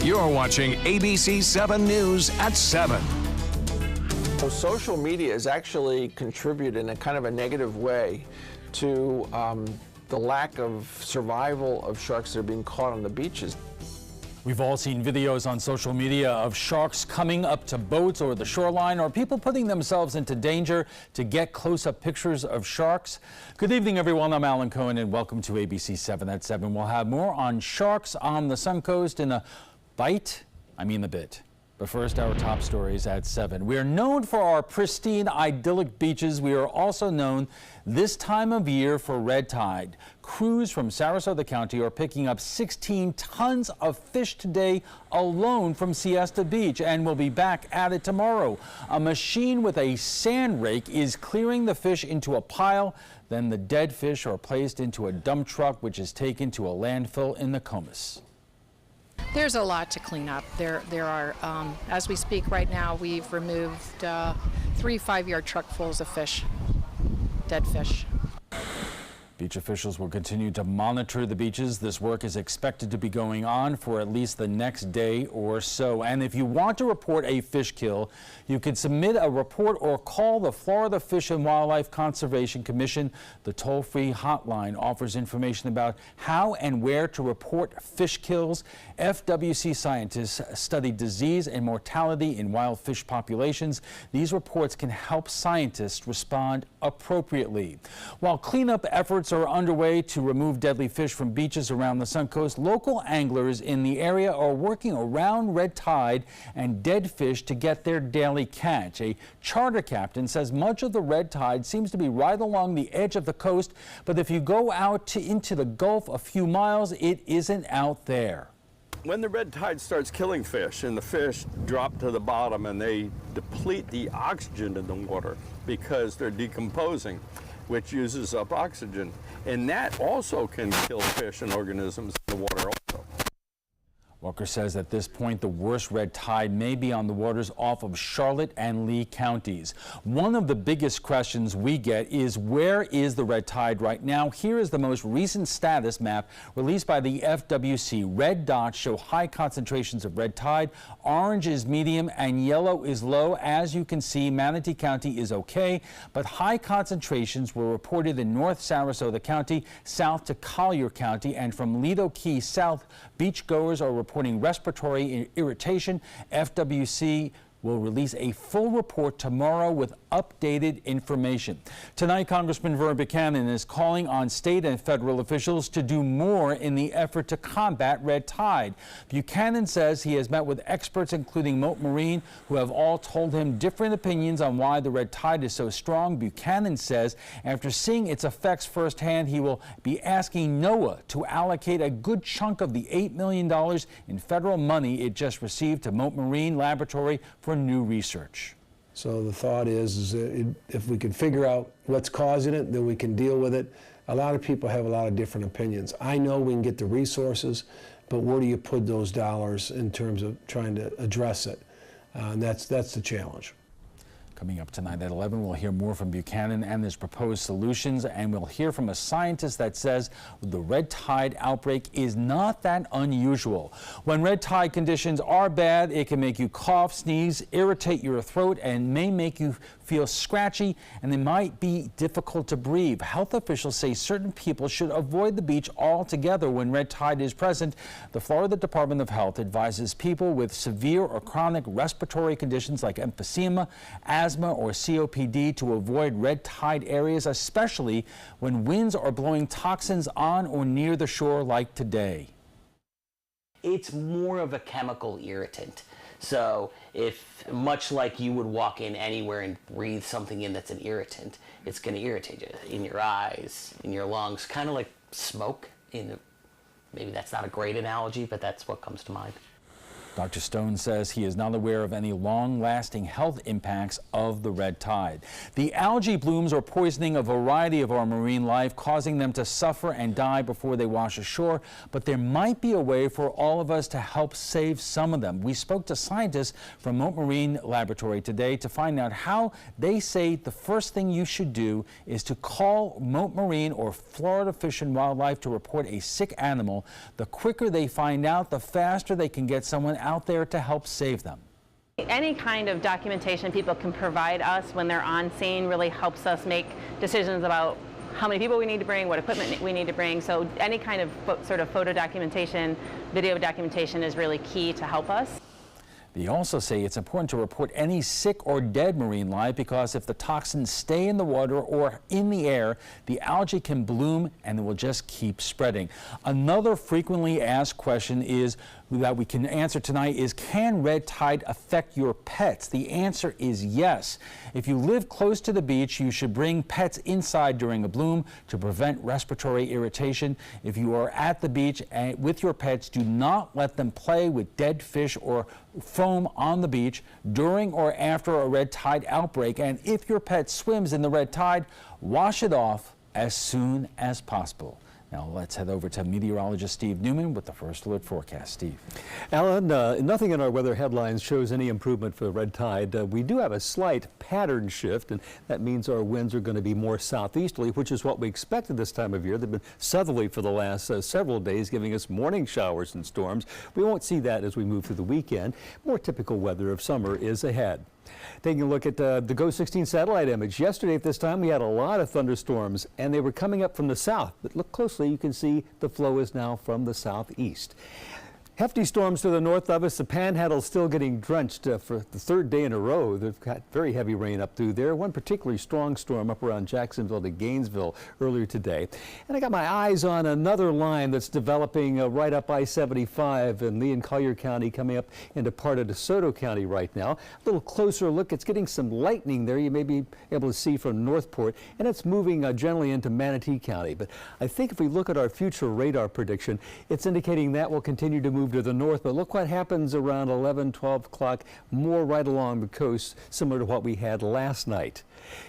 You're watching ABC7 News at 7. So social media has actually contributed in a kind of a negative way to the lack of survival of sharks that are being caught on the beaches. We've all seen videos on social media of sharks coming up to boats or the shoreline, or people putting themselves into danger to get close-up pictures of sharks. Good evening, everyone. I'm Alan Cohen, and welcome to ABC7 at 7. We'll have more on sharks on the Suncoast in a bit. But first, our top stories at 7. We are known for our pristine, idyllic beaches. We are also known this time of year for red tide. Crews from Sarasota County are picking up 16 tons of fish today alone from Siesta Beach, and we'll be back at it tomorrow. A machine with a sand rake is clearing the fish into a pile. Then the dead fish are placed into a dump truck, which is taken to a landfill in the Comus. There's a lot to clean up. There are, as we speak right now, we've removed 3 5-yard truckfuls of fish, dead fish. Beach officials will continue to monitor the beaches. This work is expected to be going on for at least the next day or so. And if you want to report a fish kill, you can submit a report or call the Florida Fish and Wildlife Conservation Commission. The toll-free hotline offers information about how and where to report fish kills. FWC scientists study disease and mortality in wild fish populations. These reports can help scientists respond appropriately. While cleanup efforts are underway to remove deadly fish from beaches around the Suncoast, local anglers in the area are working around red tide and dead fish to get their daily catch. A charter captain says much of the red tide seems to be right along the edge of the coast, but if you go out into the Gulf a few miles, it isn't out there. When the red tide starts killing fish and the fish drop to the bottom and they deplete the oxygen in the water because they're decomposing, which uses up oxygen, and that also can kill fish and organisms in the water also. Walker says at this point the worst red tide may be on the waters off of Charlotte and Lee counties. One of the biggest questions we get is, where is the red tide right now? Here is the most recent status map released by the FWC. Red dots show high concentrations of red tide, orange is medium, and yellow is low. As you can see, Manatee County is okay, but high concentrations were reported in North Sarasota County, south to Collier County, and from Lido Key south. Beachgoers are reporting respiratory irritation. FWC will release a full report tomorrow with updated information. Tonight, Congressman Vern Buchanan is calling on state and federal officials to do more in the effort to combat red tide. Buchanan says he has met with experts, including Mote Marine, who have all told him different opinions on why the red tide is so strong. Buchanan says after seeing its effects firsthand, he will be asking NOAA to allocate a good chunk of the $8 million in federal money it just received to Mote Marine Laboratory for new research. So the thought is that if we can figure out what's causing it, then we can deal with it. A lot of people have a lot of different opinions. I know we can get the resources, but where do you put those dollars in terms of trying to address it? And that's the challenge. Coming up tonight at 11, we'll hear more from Buchanan and his proposed solutions, and we'll hear from a scientist that says the red tide outbreak is not that unusual. When red tide conditions are bad, it can make you cough, sneeze, irritate your throat, and may make you feel scratchy, and it might be difficult to breathe. Health officials say certain people should avoid the beach altogether when red tide is present. The Florida Department of Health advises people with severe or chronic respiratory conditions like emphysema, asthma, or COPD to avoid red tide areas, especially when winds are blowing toxins on or near the shore like today. It's more of a chemical irritant. So if, much like you would walk in anywhere and breathe something in that's an irritant, it's going to irritate you in your eyes, in your lungs, kind of like smoke. Maybe that's not a great analogy, but that's what comes to mind. Dr. Stone says he is not aware of any long-lasting health impacts of the red tide. The algae blooms are poisoning a variety of our marine life, causing them to suffer and die before they wash ashore, but there might be a way for all of us to help save some of them. We spoke to scientists from Mote Marine Laboratory today to find out how they say the first thing you should do is to call Mote Marine or Florida Fish and Wildlife to report a sick animal. The quicker they find out, the faster they can get someone out there to help save them. Any kind of documentation people can provide us when they're on scene really helps us make decisions about how many people we need to bring, what equipment we need to bring. So any kind of sort of photo documentation, video documentation is really key to help us. They also say it's important to report any sick or dead marine life because if the toxins stay in the water or in the air, the algae can bloom and it will just keep spreading. Another frequently asked question is that we can answer tonight is, can red tide affect your pets? The answer is yes. If you live close to the beach, you should bring pets inside during a bloom to prevent respiratory irritation. If you are at the beach with your pets, do not let them play with dead fish or foam on the beach during or after a red tide outbreak. And if your pet swims in the red tide, wash it off as soon as possible. Now let's head over to meteorologist Steve Newman with the First Alert forecast. Steve. Alan, nothing in our weather headlines shows any improvement for the red tide. We do have a slight pattern shift, and that means our winds are going to be more southeasterly, which is what we expected this time of year. They've been southerly for the last several days, giving us morning showers and storms. We won't see that as we move through the weekend. More typical weather of summer is ahead. Taking a look at the GO-16 satellite image. Yesterday at this time we had a lot of thunderstorms and they were coming up from the south, but look closely, you can see the flow is now from the southeast. Hefty storms to the north of us. The Panhandle still getting drenched for the third day in a row. They've got very heavy rain up through there. One particularly strong storm up around Jacksonville to Gainesville earlier today. And I got my eyes on another line that's developing right up I-75 in Lee and Collier County, coming up into part of DeSoto County right now. A little closer look, it's getting some lightning there. You may be able to see from Northport, and it's moving generally into Manatee County. But I think if we look at our future radar prediction, it's indicating that will continue to move to the north, but look what happens around 11, 12 o'clock, more right along the coast, similar to what we had last night.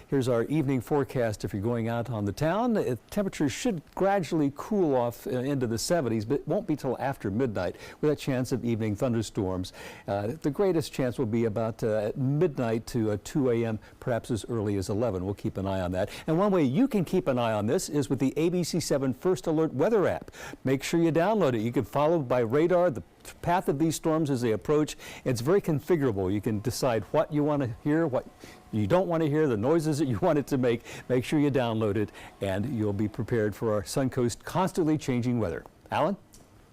Here's our evening forecast if you're going out on the town. Temperatures should gradually cool off into the 70s, but it won't be till after midnight with a chance of evening thunderstorms. The greatest chance will be about midnight to 2 a.m., perhaps as early as 11. We'll keep an eye on that. And one way you can keep an eye on this is with the ABC7 First Alert weather app. Make sure you download it. You can follow by radar the path of these storms as they approach. It's very configurable. You can decide what you want to hear, what you don't want to hear, the noises that you want it to make. Make sure you download it, and you'll be prepared for our Suncoast constantly changing weather. Alan?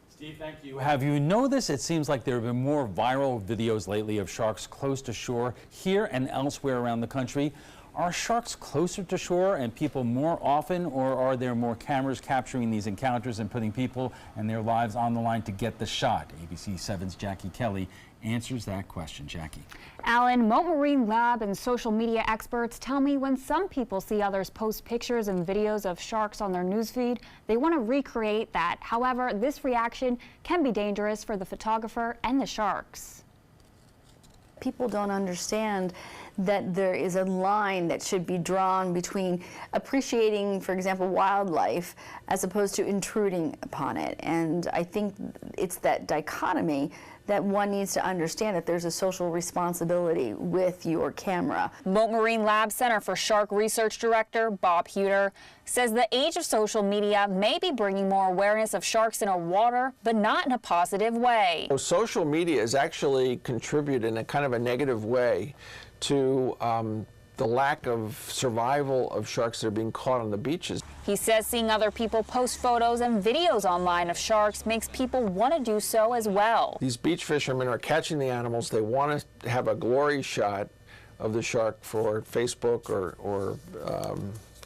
Steve, thank you. Have you noticed it seems like there have been more viral videos lately of sharks close to shore here and elsewhere around the country? Are sharks closer to shore and people more often, or are there more cameras capturing these encounters and putting people and their lives on the line to get the shot? ABC7's Jackie Kelly answers that question. Jackie. Alan, Mote Marine Lab and social media experts tell me when some people see others post pictures and videos of sharks on their newsfeed, they want to recreate that. However, this reaction can be dangerous for the photographer and the sharks. People don't understand that there is a line that should be drawn between appreciating, for example, wildlife as opposed to intruding upon it. And I think it's that dichotomy that one needs to understand, that there's a social responsibility with your camera. Mote Marine Lab Center for Shark Research Director Bob Huter says the age of social media may be bringing more awareness of sharks in our water, but not in a positive way. So social media has actually contributed in a kind of a negative way to the lack of survival of sharks that are being caught on the beaches. He says seeing other people post photos and videos online of sharks makes people want to do so as well. These beach fishermen are catching the animals. They want to have a glory shot of the shark for Facebook or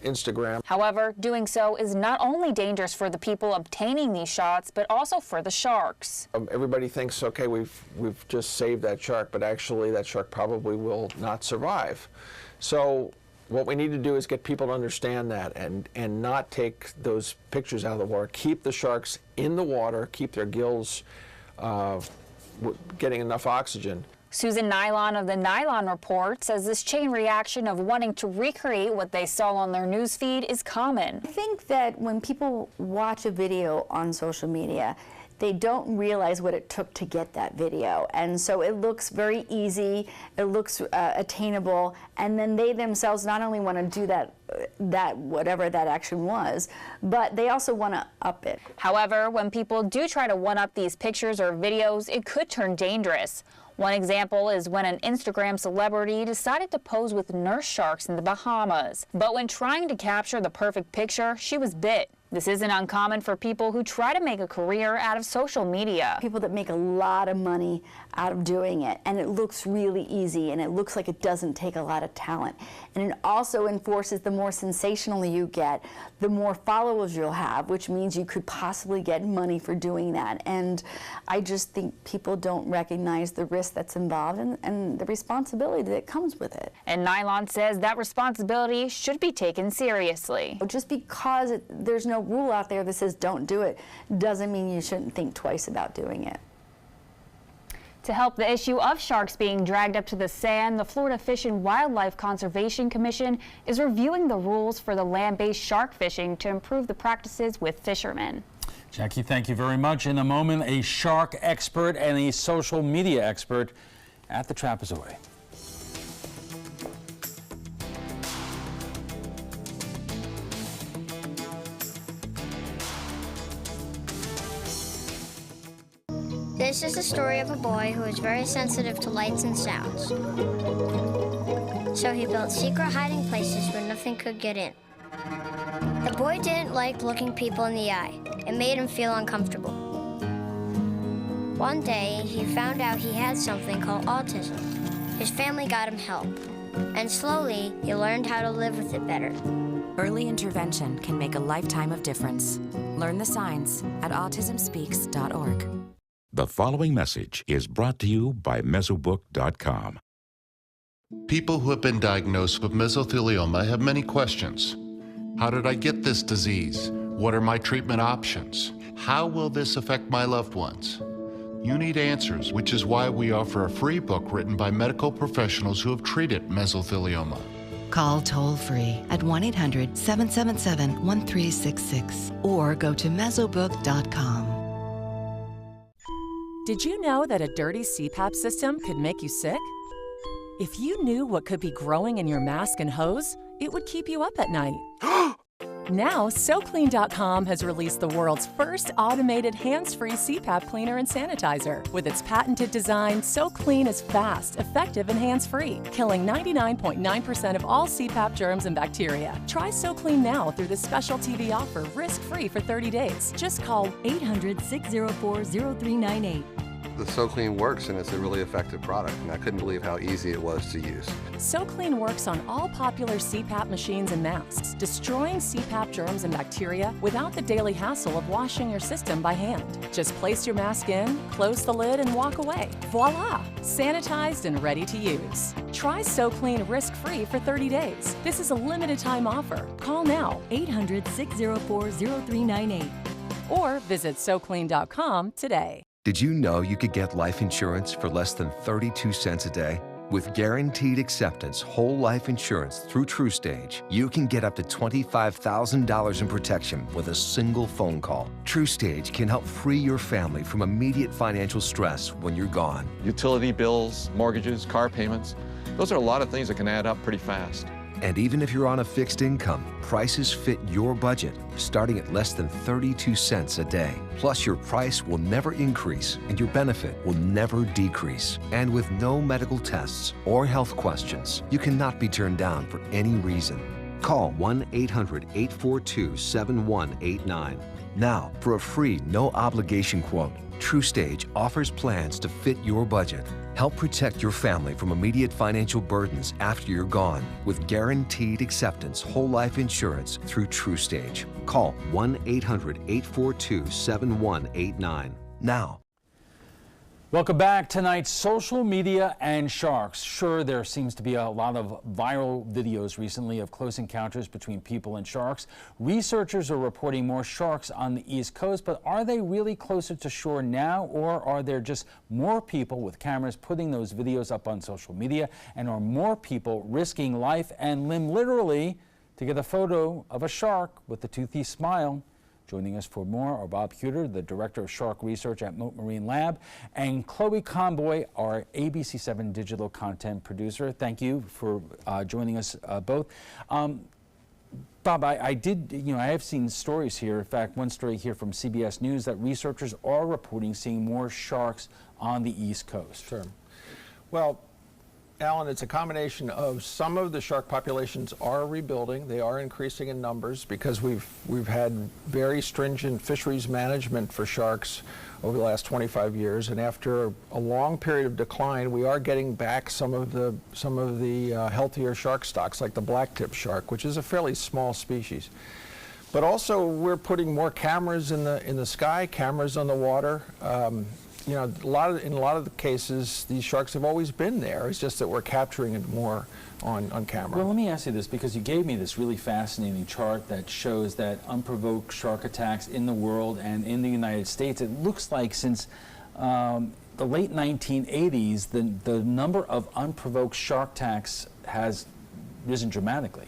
Instagram. However, doing so is not only dangerous for the people obtaining these shots, but also for the sharks. Everybody thinks, okay, we've just saved that shark, but actually that shark probably will not survive. So what we need to do is get people to understand that and not take those pictures out of the water. Keep the sharks in the water, keep their gills getting enough oxygen. Susan Nylon of the Nylon Report says this chain reaction of wanting to recreate what they saw on their newsfeed is common. I think that when people watch a video on social media, they don't realize what it took to get that video. And so it looks very easy, it looks attainable, and then they themselves not only want to do that whatever that action was, but they also want to up it. However, when people do try to one-up these pictures or videos, it could turn dangerous. One example is when an Instagram celebrity decided to pose with nurse sharks in the Bahamas. But when trying to capture the perfect picture, she was bit. This isn't uncommon for people who try to make a career out of social media. People that make a lot of money out of doing it, and it looks really easy, and it looks like it doesn't take a lot of talent. And it also enforces the more sensational you get, the more followers you'll have, which means you could possibly get money for doing that. And I just think people don't recognize the risk that's involved and the responsibility that comes with it. And Nylon says that responsibility should be taken seriously. Just because there's no rule out there that says don't do it doesn't mean you shouldn't think twice about doing it. To help the issue of sharks being dragged up to the sand, the Florida Fish and Wildlife Conservation Commission is reviewing the rules for the land-based shark fishing to improve the practices with fishermen. Jackie, thank you very much. In a moment, a shark expert and a social media expert at the Trapezoid. This is the story of a boy who was very sensitive to lights and sounds. So he built secret hiding places where nothing could get in. The boy didn't like looking people in the eye. It made him feel uncomfortable. One day, he found out he had something called autism. His family got him help, and slowly, he learned how to live with it better. Early intervention can make a lifetime of difference. Learn the signs at autismspeaks.org. The following message is brought to you by Mesobook.com. People who have been diagnosed with mesothelioma have many questions. How did I get this disease? What are my treatment options? How will this affect my loved ones? You need answers, which is why we offer a free book written by medical professionals who have treated mesothelioma. Call toll-free at 1-800-777-1366 or go to mesobook.com. Did you know that a dirty CPAP system could make you sick? If you knew what could be growing in your mask and hose, it would keep you up at night. Now, SoClean.com has released the world's first automated hands-free CPAP cleaner and sanitizer. With its patented design, SoClean is fast, effective, and hands-free, killing 99.9% of all CPAP germs and bacteria. Try SoClean now through this special TV offer, risk-free for 30 days. Just call 800-604-0398. The SoClean works, and it's a really effective product, and I couldn't believe how easy it was to use. SoClean works on all popular CPAP machines and masks, destroying CPAP germs and bacteria without the daily hassle of washing your system by hand. Just place your mask in, close the lid, and walk away. Voila! Sanitized and ready to use. Try SoClean risk-free for 30 days. This is a limited-time offer. Call now, 800-604-0398, or visit SoClean.com today. Did you know you could get life insurance for less than 32 cents a day? With guaranteed acceptance whole life insurance through TrueStage, you can get up to $25,000 in protection with a single phone call. TrueStage can help free your family from immediate financial stress when you're gone. Utility bills, mortgages, car payments, those are a lot of things that can add up pretty fast. And even if you're on a fixed income, prices fit your budget, starting at less than 32 cents a day. Plus, your price will never increase and your benefit will never decrease. And with no medical tests or health questions, you cannot be turned down for any reason. Call 1-800-842-7189. Now, for a free, no-obligation quote, TrueStage offers plans to fit your budget. Help protect your family from immediate financial burdens after you're gone with guaranteed acceptance whole life insurance through TrueStage. Call 1-800-842-7189 now. Welcome back. Tonight, social media and sharks. Sure, there seems to be a lot of viral videos recently of close encounters between people and sharks. Researchers are reporting more sharks on the East Coast, but are they really closer to shore now, or are there just more people with cameras putting those videos up on social media, and are more people risking life and limb literally to get a photo of a shark with a toothy smile? Joining us for more are Bob Huter, the Director of Shark Research at Mote Marine Lab, and Chloe Conboy, our ABC7 digital content producer. Thank you for joining us both. Bob, I have seen stories here. In fact, one story here from CBS News that researchers are reporting seeing more sharks on the East Coast. Sure. Well, Alan, it's a combination of some of the shark populations are rebuilding. They are increasing in numbers because we've had very stringent fisheries management for sharks over the last 25 years, and after a long period of decline, we are getting back some of the healthier shark stocks, like the blacktip shark, which is a fairly small species. But also, we're putting more cameras in the sky, cameras on the water. You know, in a lot of the cases, these sharks have always been there. It's just that we're capturing it more on camera. Well, let me ask you this, because you gave me this really fascinating chart that shows that unprovoked shark attacks in the world and in the United States, it looks like since the late 1980s, the number of unprovoked shark attacks has risen dramatically.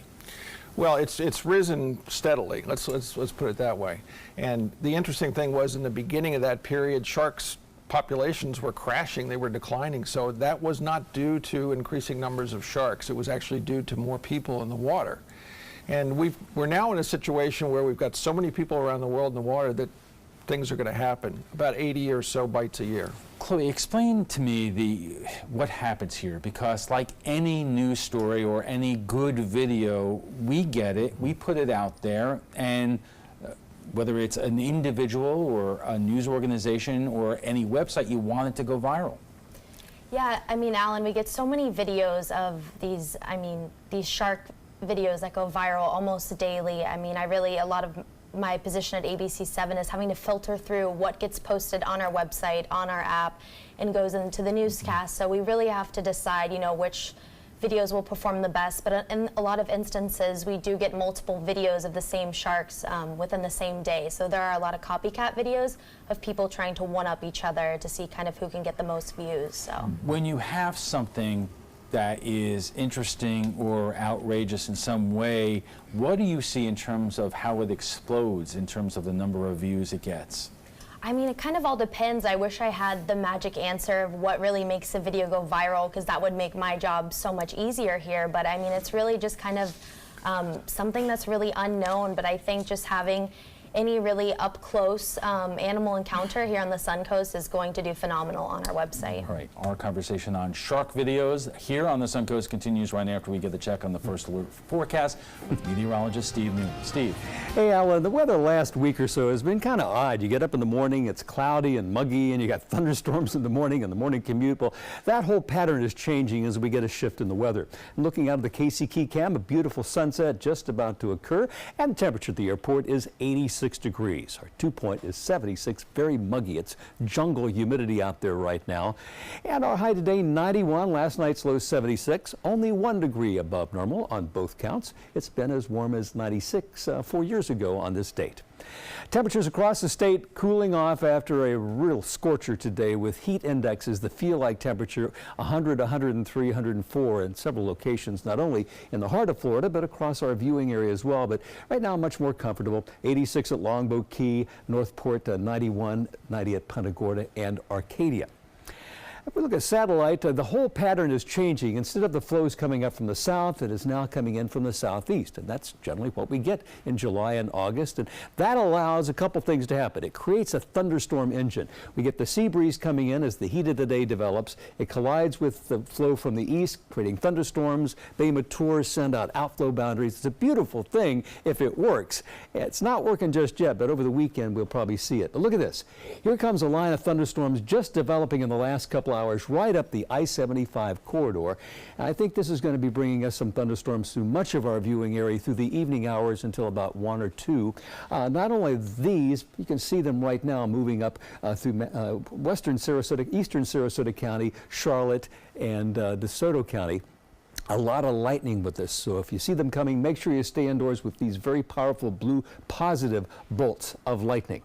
Well, it's risen steadily. Let's put it that way. And the interesting thing was, in the beginning of that period, sharks populations were crashing, they were declining, so that was not due to increasing numbers of sharks. It was actually due to more people in the water. And we're now in a situation where we've got so many people around the world in the water that things are going to happen. About 80 or so bites a year. Chloe, explain to me what happens here, because like any news story or any good video, we get it, we put it out there, and whether it's an individual or a news organization or any website, you want it to go viral. Yeah, I mean, Alan, we get so many videos of these shark videos that go viral almost daily. I mean, a lot of my position at ABC7 is having to filter through what gets posted on our website, on our app, and goes into the newscast. So we really have to decide, which videos will perform the best, but in a lot of instances we do get multiple videos of the same sharks within the same day. So there are a lot of copycat videos of people trying to one-up each other to see kind of who can get the most views. So when you have something that is interesting or outrageous in some way, what do you see in terms of how it explodes, in terms of the number of views it gets? I mean, it kind of all depends. I wish I had the magic answer of what really makes a video go viral, because that would make my job so much easier here. But I mean, it's really just kind of something that's really unknown. But I think just having any really up-close animal encounter here on the Suncoast is going to do phenomenal on our website. All right, our conversation on shark videos here on the Suncoast continues right after we get the check on the first alert forecast with meteorologist Steve Newman. Steve. Hey, Alan, the weather last week or so has been kind of odd. You get up in the morning, it's cloudy and muggy, and you got thunderstorms in the morning and the morning commute. Well, that whole pattern is changing as we get a shift in the weather. And looking out of the KC Key Cam, a beautiful sunset just about to occur, and the temperature at the airport is 86 degrees. Our dew point is 76, very muggy. It's jungle humidity out there right now. And our high today, 91. Last night's low, 76. Only 1 degree above normal on both counts. It's been as warm as 96 4 years ago on this date. Temperatures across the state cooling off after a real scorcher today, with heat indexes that feel like temperature 100, 103, 104 in several locations, not only in the heart of Florida, but across our viewing area as well. But right now, much more comfortable. 86 at Longboat Key, Northport 91, 90 at Punta Gorda and Arcadia. If we look at satellite, the whole pattern is changing. Instead of the flows coming up from the south, it is now coming in from the southeast. And that's generally what we get in July and August. And that allows a couple things to happen. It creates a thunderstorm engine. We get the sea breeze coming in as the heat of the day develops. It collides with the flow from the east, creating thunderstorms. They mature, send out outflow boundaries. It's a beautiful thing if it works. It's not working just yet, but over the weekend we'll probably see it. But look at this. Here comes a line of thunderstorms just developing in the last couple hours right up the I-75 corridor. And I think this is going to be bringing us some thunderstorms through much of our viewing area through the evening hours until about 1 or 2. Not only these, you can see them right now moving up through western Sarasota, eastern Sarasota County, Charlotte, and DeSoto County. A lot of lightning with this, so if you see them coming, make sure you stay indoors with these very powerful blue positive bolts of lightning.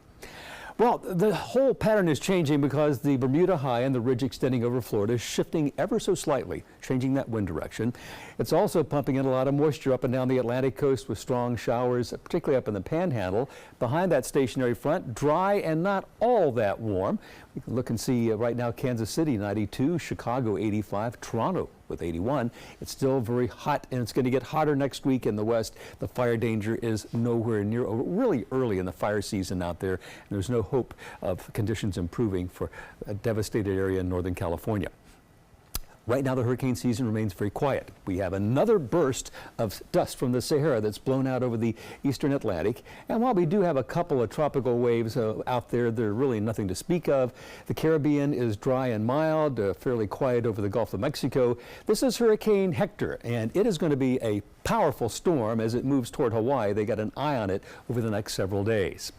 Well, the whole pattern is changing because the Bermuda High and the ridge extending over Florida is shifting ever so slightly, changing that wind direction. It's also pumping in a lot of moisture up and down the Atlantic coast with strong showers, particularly up in the Panhandle. Behind that stationary front, dry and not all that warm. We can look and see right now Kansas City 92, Chicago 85, Toronto with 81. It's still very hot, and it's going to get hotter next week in the west. The fire danger is nowhere near over, really early in the fire season out there, and there's no hope of conditions improving for a devastated area in Northern California. Right now, the hurricane season remains very quiet. We have another burst of dust from the Sahara that's blown out over the eastern Atlantic. And while we do have a couple of tropical waves out there, they're really nothing to speak of. The Caribbean is dry and mild, fairly quiet over the Gulf of Mexico. This is Hurricane Hector, and it is going to be a powerful storm as it moves toward Hawaii. They got an eye on it over the next several days.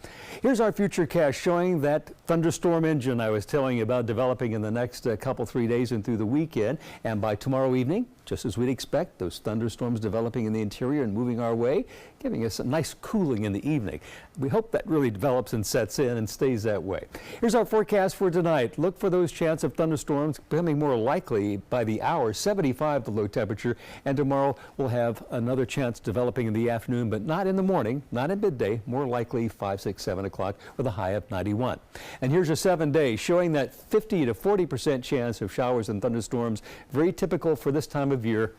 Here's our futurecast showing that thunderstorm engine I was telling you about developing in the next couple, 3 days and through the weekend. And by tomorrow evening, just as we'd expect, those thunderstorms developing in the interior and moving our way, giving us a nice cooling in the evening. We hope that really develops and sets in and stays that way. Here's our forecast for tonight. Look for those chance of thunderstorms becoming more likely by the hour, 75 the low temperature, and tomorrow we'll have another chance developing in the afternoon, but not in the morning, not at midday, more likely 5, 6, 7 o'clock with a high of 91. And here's your 7 day showing that 50 to 40% chance of showers and thunderstorms, very typical for this time of year,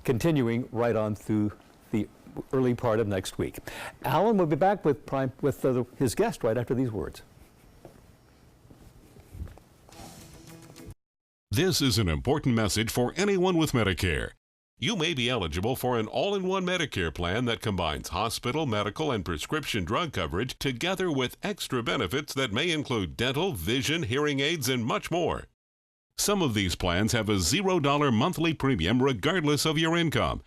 continuing right on through the early part of next week. Alan will be back with his guest right after these words. This is an important message for anyone with Medicare. You may be eligible for an all-in-one Medicare plan that combines hospital, medical, and prescription drug coverage together with extra benefits that may include dental, vision, hearing aids, and much more. Some of these plans have a $0 monthly premium regardless of your income.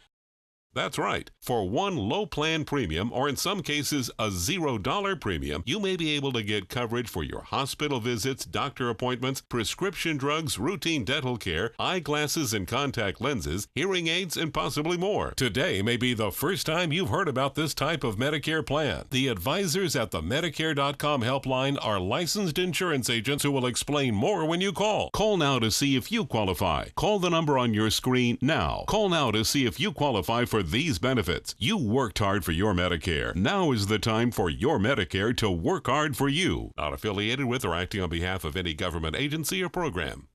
That's right. For one low plan premium, or in some cases a $0 premium, you may be able to get coverage for your hospital visits, doctor appointments, prescription drugs, routine dental care, eyeglasses and contact lenses, hearing aids, and possibly more. Today may be the first time you've heard about this type of Medicare plan. The advisors at the Medicare.com helpline are licensed insurance agents who will explain more when you call. Call now to see if you qualify. Call the number on your screen now. Call now to see if you qualify for these benefits. You worked hard for your Medicare. Now is the time for your Medicare to work hard for you. Not affiliated with or acting on behalf of any government agency or program.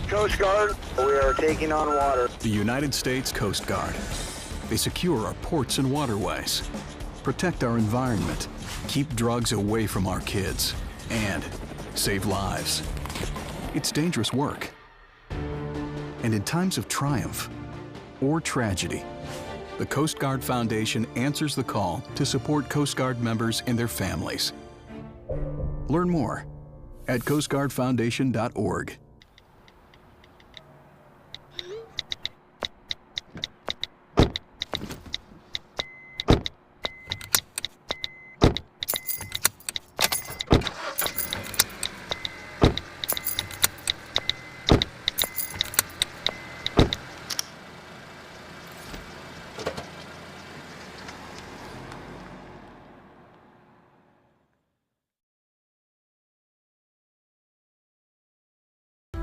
Coast Guard, we are taking on water. The United States Coast Guard. They secure our ports and waterways, protect our environment, keep drugs away from our kids, and save lives. It's dangerous work. And in times of triumph or tragedy, the Coast Guard Foundation answers the call to support Coast Guard members and their families. Learn more at coastguardfoundation.org.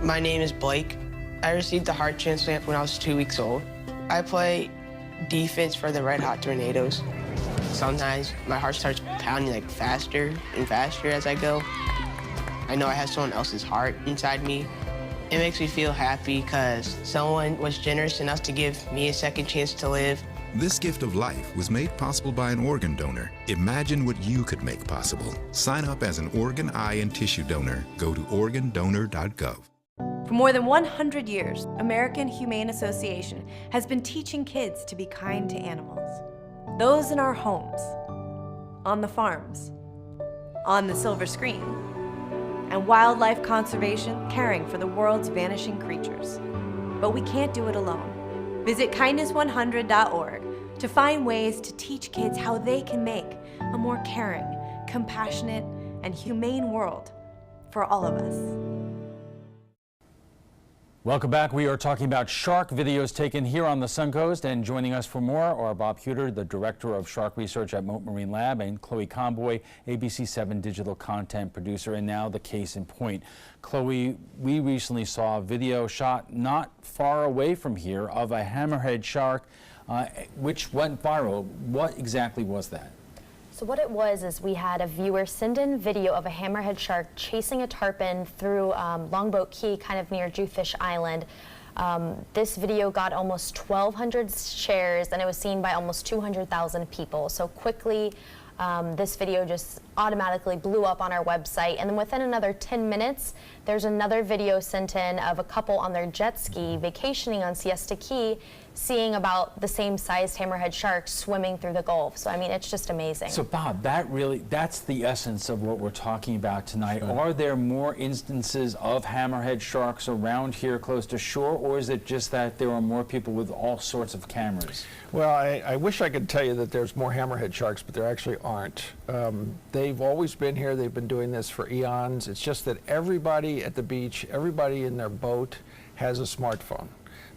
My name is Blake. I received a heart transplant when I was 2 weeks old. I play defense for the Red Hot Tornadoes. Sometimes my heart starts pounding like faster and faster as I go. I know I have someone else's heart inside me. It makes me feel happy because someone was generous enough to give me a second chance to live. This gift of life was made possible by an organ donor. Imagine what you could make possible. Sign up as an organ, eye, and tissue donor. Go to organdonor.gov. For more than 100 years, American Humane Association has been teaching kids to be kind to animals. Those in our homes, on the farms, on the silver screen, and wildlife conservation caring for the world's vanishing creatures. But we can't do it alone. Visit kindness100.org to find ways to teach kids how they can make a more caring, compassionate, and humane world for all of us. Welcome back. We are talking about shark videos taken here on the Suncoast, and joining us for more are Bob Huter, the Director of Shark Research at Mote Marine Lab, and Chloe Conboy, ABC7 digital content producer, and now the case in point. Chloe, we recently saw a video shot not far away from here of a hammerhead shark, which went viral. What exactly was that? So what it was is we had a viewer send in video of a hammerhead shark chasing a tarpon through Longboat Key, kind of near Jewfish Island. This video got almost 1,200 shares, and it was seen by almost 200,000 people. So quickly, this video just automatically blew up on our website. And then within another 10 minutes, there's another video sent in of a couple on their jet ski vacationing on Siesta Key, seeing about the same sized hammerhead shark swimming through the Gulf. So I mean, it's just amazing. So Bob, that's the essence of what we're talking about tonight. Sure. Are there more instances of hammerhead sharks around here close to shore, or is it just that there are more people with all sorts of cameras? Well, I wish I could tell you that there's more hammerhead sharks, but there actually aren't. They've always been here. They've been doing this for eons. It's just that everybody at the beach, everybody in their boat has a smartphone.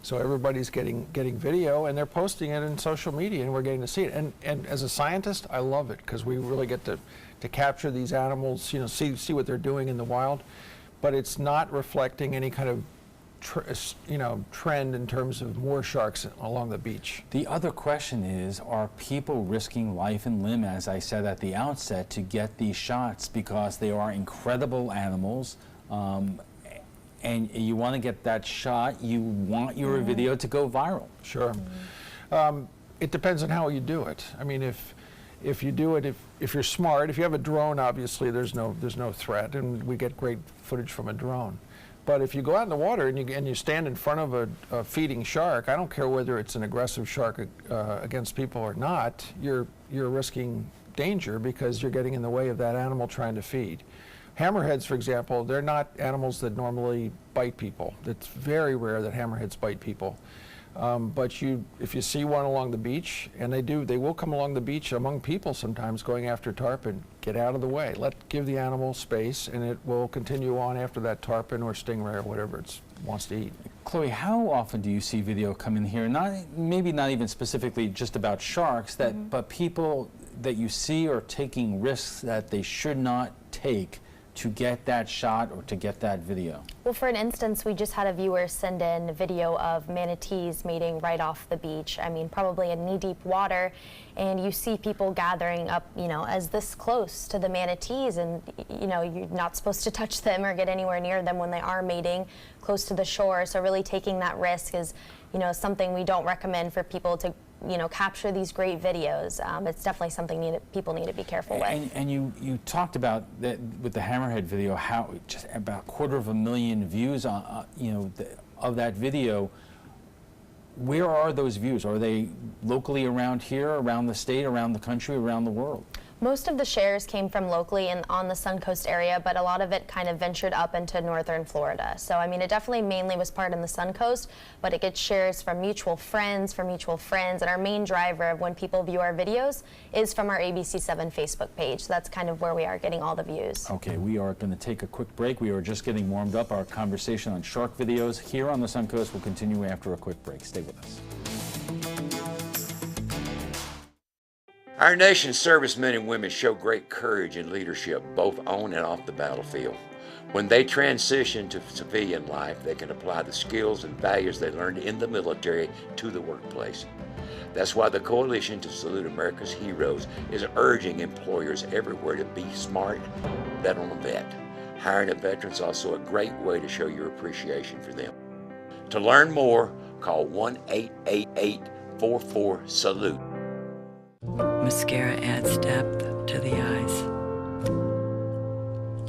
So everybody's getting video, and they're posting it in social media, and we're getting to see it. And as a scientist, I love it, because we really get to capture these animals, you know, see what they're doing in the wild. But it's not reflecting any kind of trend in terms of more sharks along the beach. The other question is, are people risking life and limb, as I said at the outset, to get these shots, because they are incredible animals? And you want to get that shot, you want your video to go viral. Sure. It depends on how you do it. I mean, if you do it, if you're smart, if you have a drone, obviously there's no threat, and we get great footage from a drone. But if you go out in the water and you stand in front of a feeding shark, I don't care whether it's an aggressive shark against people or not, you're risking danger, because you're getting in the way of that animal trying to feed. Hammerheads, for example, they're not animals that normally bite people. It's very rare that hammerheads bite people. But if you see one along the beach, and they will come along the beach among people sometimes going after tarpon, get out of the way. Give the animal space, and it will continue on after that tarpon or stingray or whatever it wants to eat. Chloe, how often do you see video come in here? Maybe not even specifically just about sharks, but people that you see are taking risks that they should not take to get that shot or to get that video? Well, for an instance, we just had a viewer send in a video of manatees mating right off the beach. I mean, probably in knee-deep water, and you see people gathering up, you know, as this close to the manatees, and you know, you're not supposed to touch them or get anywhere near them when they are mating close to the shore. So really taking that risk is, you know, something we don't recommend for people to, you know, capture these great videos. It's definitely something people need to be careful with. And you talked about that with the hammerhead video, how just about 250,000 views on, you know, of that video. Where are those views? Are they locally around here, around the state, around the country, around the world? Most of the shares came from locally and on the Suncoast area, but a lot of it kind of ventured up into northern Florida. So, I mean, it definitely mainly was part in the Suncoast, but it gets shares from mutual friends, and our main driver of when people view our videos is from our ABC7 Facebook page. So that's kind of where we are getting all the views. Okay, we are going to take a quick break. We are just getting warmed up. Our conversation on shark videos here on the Suncoast will continue after a quick break. Stay with us. Our nation's servicemen and women show great courage and leadership, both on and off the battlefield. When they transition to civilian life, they can apply the skills and values they learned in the military to the workplace. That's why the Coalition to Salute America's Heroes is urging employers everywhere to be smart, bet on a vet. Hiring a veteran is also a great way to show your appreciation for them. To learn more, call 1-888-44-SALUTE. Mascara adds depth to the eyes.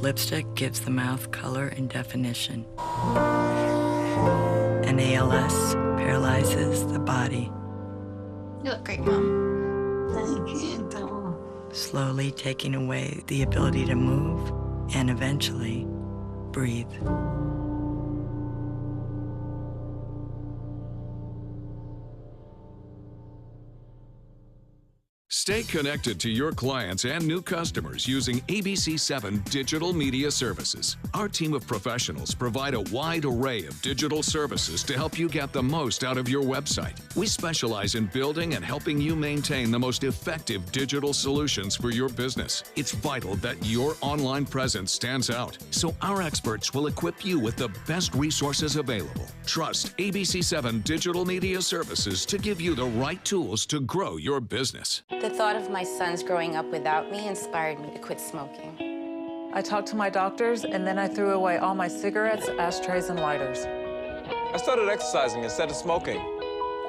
Lipstick gives the mouth color and definition. And ALS paralyzes the body. You look great, Mom. Thank you. Slowly taking away the ability to move and eventually breathe. Stay connected to your clients and new customers using ABC7 digital media services. Our team of professionals provide a wide array of digital services to help you get the most out of your website. We specialize in building and helping you maintain the most effective digital solutions for your business. It's vital that your online presence stands out, so our experts will equip you with the best resources available. Trust ABC7 digital media services to give you the right tools to grow your business. The thought of my sons growing up without me inspired me to quit smoking. I talked to my doctors, and then I threw away all my cigarettes, ashtrays, and lighters. I started exercising instead of smoking.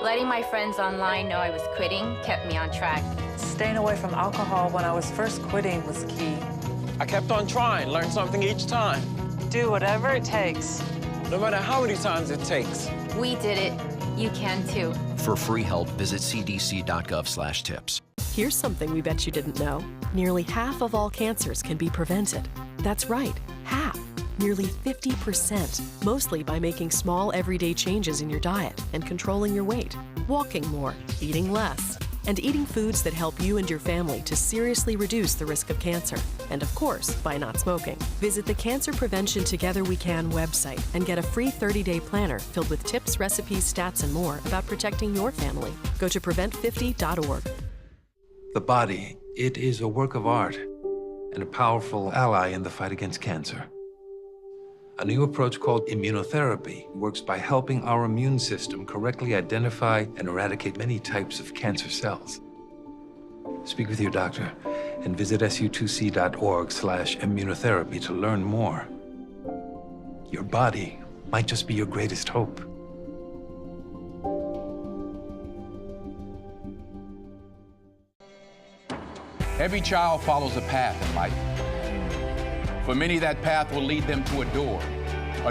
Letting my friends online know I was quitting kept me on track. Staying away from alcohol when I was first quitting was key. I kept on trying, learned something each time. Do whatever it takes. No matter how many times it takes. We did it. You can too. For free help, visit cdc.gov/tips. Here's something we bet you didn't know. Nearly half of all cancers can be prevented. That's right, half. Nearly 50%, mostly by making small everyday changes in your diet and controlling your weight, walking more, eating less, and eating foods that help you and your family to seriously reduce the risk of cancer. And of course, by not smoking. Visit the Cancer Prevention Together We Can website and get a free 30-day planner filled with tips, recipes, stats, and more about protecting your family. Go to prevent50.org. The body, it is a work of art and a powerful ally in the fight against cancer. A new approach called immunotherapy works by helping our immune system correctly identify and eradicate many types of cancer cells. Speak with your doctor and visit su2c.org/immunotherapy to learn more. Your body might just be your greatest hope. Every child follows a path in life. For many, that path will lead them to a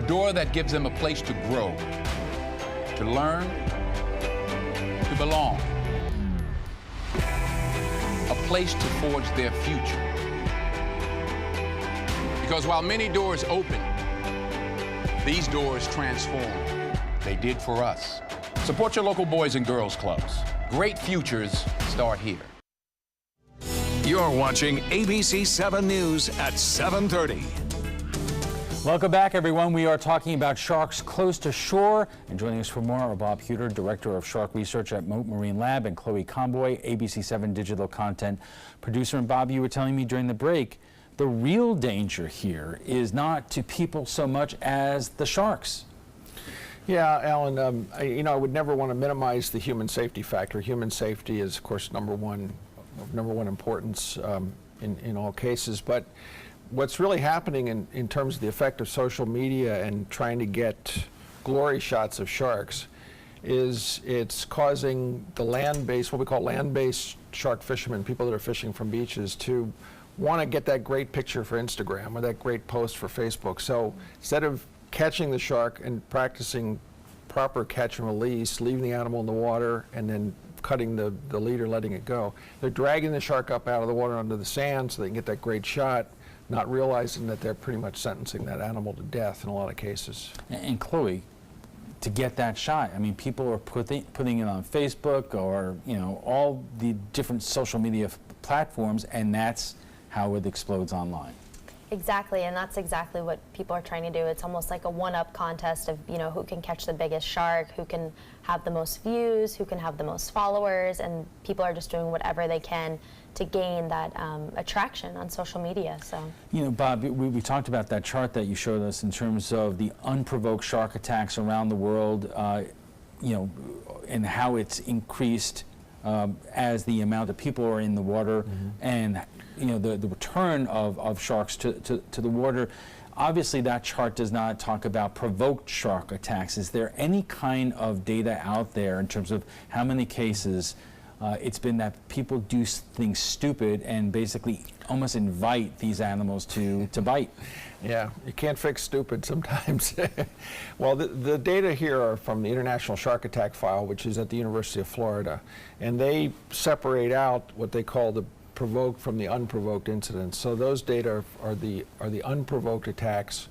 door that gives them a place to grow, to learn, to belong, a place to forge their future. Because while many doors open, these doors transform. They did for us. Support your local Boys and Girls Clubs. Great futures start here. You're watching ABC7 News at 7:30. Welcome back, everyone. We are talking about sharks close to shore. And joining us for more are Bob Huter, Director of Shark Research at Moat Marine Lab, and Chloe Comboy, ABC7 Digital Content Producer. And Bob, you were telling me during the break, the real danger here is not to people so much as the sharks. Yeah, Alan, I would never want to minimize the human safety factor. Human safety is, of course, number one importance in all cases. But what's really happening in terms of the effect of social media and trying to get glory shots of sharks is it's causing the land-based, what we call land-based shark fishermen, people that are fishing from beaches, to want to get that great picture for Instagram or that great post for Facebook. So instead of catching the shark and practicing proper catch and release, leaving the animal in the water and then cutting the leader, letting it go, they're dragging the shark up out of the water onto the sand so they can get that great shot, not realizing that they're pretty much sentencing that animal to death in a lot of cases. And Chloe, to get that shot, I mean, people are putting it on Facebook or, all the different social media platforms, and that's how it explodes online. Exactly, and that's exactly what people are trying to do. It's almost like a one-up contest of, who can catch the biggest shark, who can have the most views, who can have the most followers, and people are just doing whatever they can to gain that attraction on social media. So, Bob, we talked about that chart that you showed us in terms of the unprovoked shark attacks around the world, and how it's increased as the amount of people are in the water, and the return of sharks to the water. Obviously, that chart does not talk about provoked shark attacks. Is there any kind of data out there in terms of how many cases it's been that people do things stupid and basically almost invite these animals to bite? Yeah, you can't fix stupid sometimes. Well, the data here are from the International Shark Attack File, which is at the University of Florida, and they separate out what they call the provoked from the unprovoked incidents. So those data are the unprovoked attacks,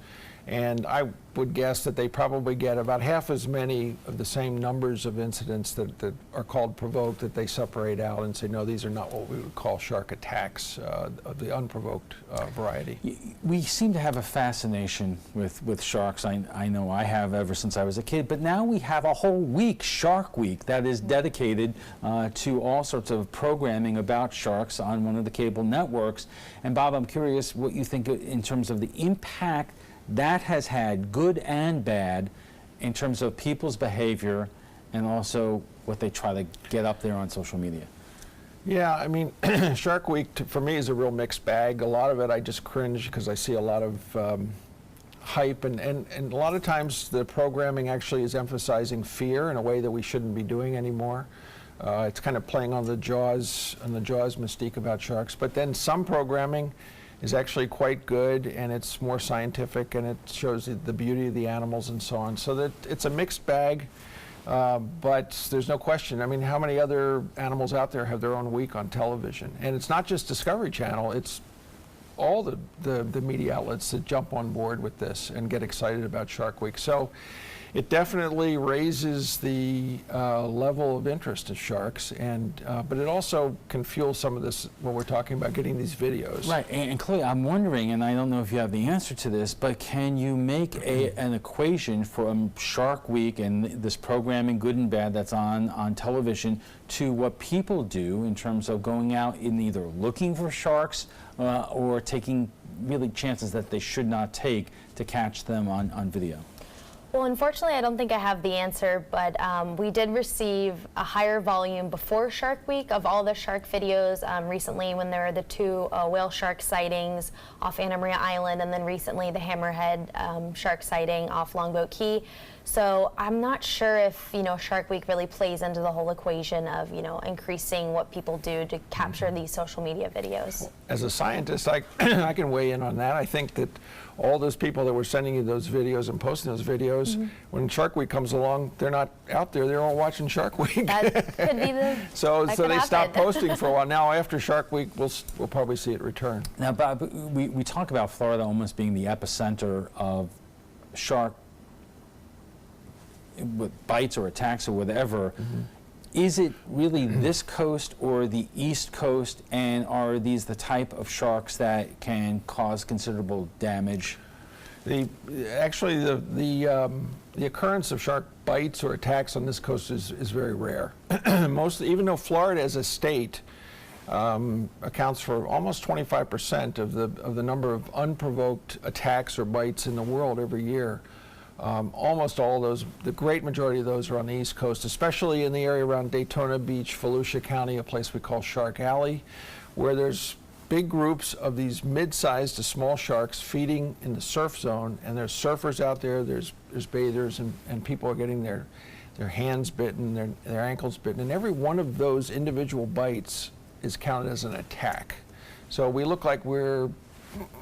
And I would guess that they probably get about half as many of the same numbers of incidents that are called provoked, that they separate out and say, no, these are not what we would call shark attacks of the unprovoked variety. We seem to have a fascination with sharks. I know I have ever since I was a kid, but now we have a whole week, Shark Week, that is dedicated to all sorts of programming about sharks on one of the cable networks. And Bob, I'm curious what you think in terms of the impact that has had, good and bad, in terms of people's behavior and also what they try to get up there on social media. Yeah, I mean, Shark Week for me is a real mixed bag. A lot of it I just cringe because I see a lot of hype, and a lot of times the programming actually is emphasizing fear in a way that we shouldn't be doing anymore. It's kind of playing on the Jaws mystique about sharks. But then some programming is actually quite good, and it's more scientific, and it shows the beauty of the animals and so on. So that it's a mixed bag, but there's no question. I mean, how many other animals out there have their own week on television? And it's not just Discovery Channel, it's all the media outlets that jump on board with this and get excited about Shark Week. So it definitely raises the level of interest of sharks, and but it also can fuel some of this when we're talking about getting these videos. Right, and Chloe, I'm wondering, and I don't know if you have the answer to this, but can you make an equation from Shark Week and this programming, good and bad, that's on television, to what people do in terms of going out and either looking for sharks or taking really chances that they should not take to catch them on video? Well, unfortunately, I don't think I have the answer, but we did receive a higher volume before Shark Week of all the shark videos recently when there were the 2 whale shark sightings off Anna Maria Island, and then recently the hammerhead shark sighting off Longboat Key. So I'm not sure if, Shark Week really plays into the whole equation of, increasing what people do to capture these social media videos. As a scientist, I can weigh in on that. I think that all those people that were sending you those videos and posting those videos, when Shark Week comes along, they're not out there, they're all watching Shark Week. That could be the So they stop posting for a while. Now after Shark Week, we'll probably see it return. Now, Bob, we talk about Florida almost being the epicenter of shark with bites or attacks or whatever. Is it really this coast or the East Coast, and are these the type of sharks that can cause considerable damage? Actually, the occurrence of shark bites or attacks on this coast is very rare. Even though Florida as a state accounts for almost 25% of the number of unprovoked attacks or bites in the world every year. Almost all of those, the great majority of those are on the East Coast, especially in the area around Daytona Beach, Volusia County, a place we call Shark Alley, where there's big groups of these mid-sized to small sharks feeding in the surf zone, and there's surfers out there, there's bathers, and people are getting their hands bitten, their ankles bitten, and every one of those individual bites is counted as an attack. So we look like we're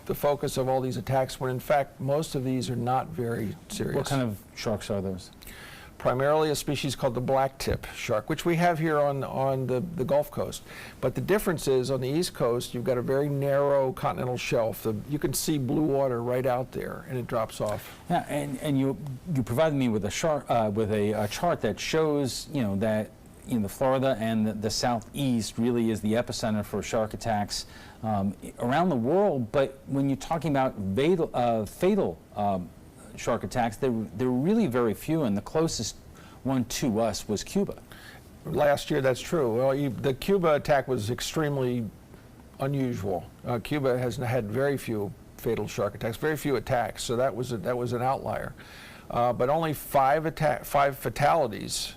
the focus of all these attacks, when in fact most of these are not very serious. What kind of sharks are those? Primarily a species called the blacktip shark, which we have here on the Gulf Coast. But the difference is on the East Coast, you've got a very narrow continental shelf. You can see blue water right out there, and it drops off. Yeah, and you provided me with a chart that shows that Florida and the Southeast really is the epicenter for shark attacks around the world. But when you're talking about fatal shark attacks, they're really very few, and the closest one to us was Cuba. Last year, that's true. Well, the Cuba attack was extremely unusual. Cuba has had very few fatal shark attacks, very few attacks, so that was an outlier. But only five fatalities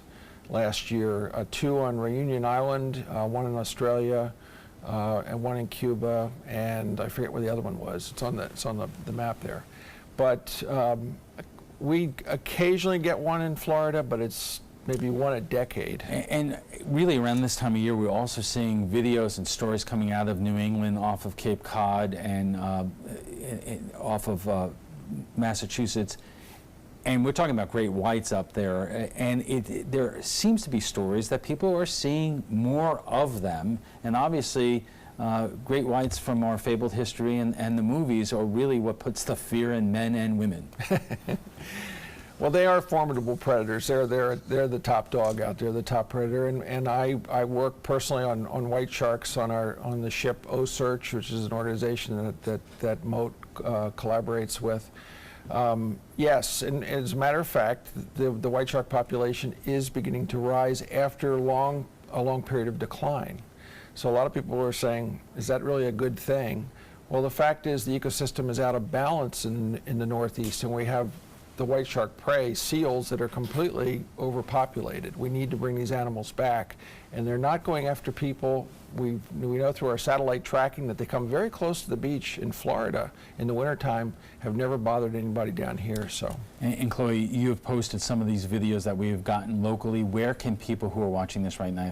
last year, 2 on Reunion Island, 1 in Australia, and 1 in Cuba, and I forget where the other one was. It's on the map there. But we occasionally get 1 in Florida, but it's maybe 1 a decade. And really around this time of year, we're also seeing videos and stories coming out of New England off of Cape Cod and off of Massachusetts. And we're talking about great whites up there, and there seems to be stories that people are seeing more of them, and obviously great whites from our fabled history and the movies are really what puts the fear in men and women. Well, they are formidable predators. They're the top dog out there, the top predator. And I work personally on white sharks on the ship O-Search, which is an organization that Moat collaborates with. Yes, and as a matter of fact, the white shark population is beginning to rise after a long period of decline. So a lot of people are saying, is that really a good thing? Well, the fact is the ecosystem is out of balance in the Northeast, and we have the white shark prey, seals, that are completely overpopulated. We need to bring these animals back, and they're not going after people. We know through our satellite tracking that they come very close to the beach in Florida in the wintertime, have never bothered anybody down here. So. And Chloe, you have posted some of these videos that we have gotten locally. Where can people who are watching this right now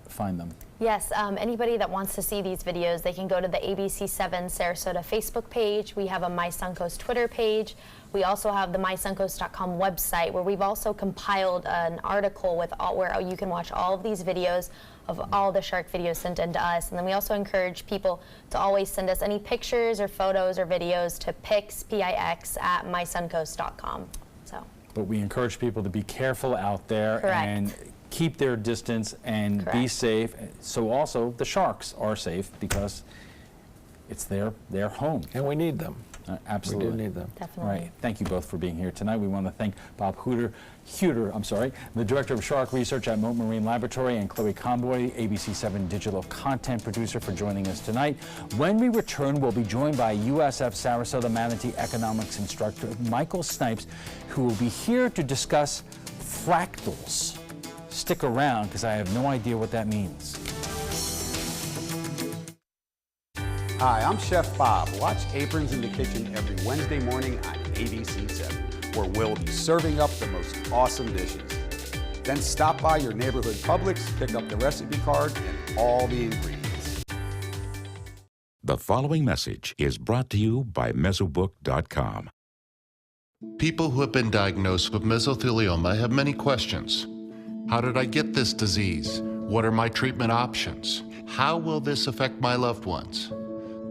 find them? Yes, anybody that wants to see these videos, they can go to the ABC7 Sarasota Facebook page. We have a My Suncoast Twitter page. We also have the mysuncoast.com website, where we've also compiled an article with where you can watch all of these videos of all the shark videos sent in to us. And then we also encourage people to always send us any pictures or photos or videos to pix at mysuncoast.com. But we encourage people to be careful out there. Correct. And keep their distance and Correct. Be safe. So also the sharks are safe because it's their home. And we need them. Absolutely. We do need them. Definitely. Right. Thank you both for being here tonight. We want to thank Bob Huter, the Director of Shark Research at Moat Marine Laboratory, and Chloe Comboy, ABC7 digital content producer, for joining us tonight. When we return, we'll be joined by USF Sarasota Manatee Economics instructor Michael Snipes, who will be here to discuss fractals. Stick around, because I have no idea what that means. Hi, I'm Chef Bob. Watch Aprons in the Kitchen every Wednesday morning on ABC7, where we'll be serving up the most awesome dishes. Then stop by your neighborhood Publix, pick up the recipe card and all the ingredients. The following message is brought to you by Mesobook.com. People who have been diagnosed with mesothelioma have many questions. How did I get this disease? What are my treatment options? How will this affect my loved ones?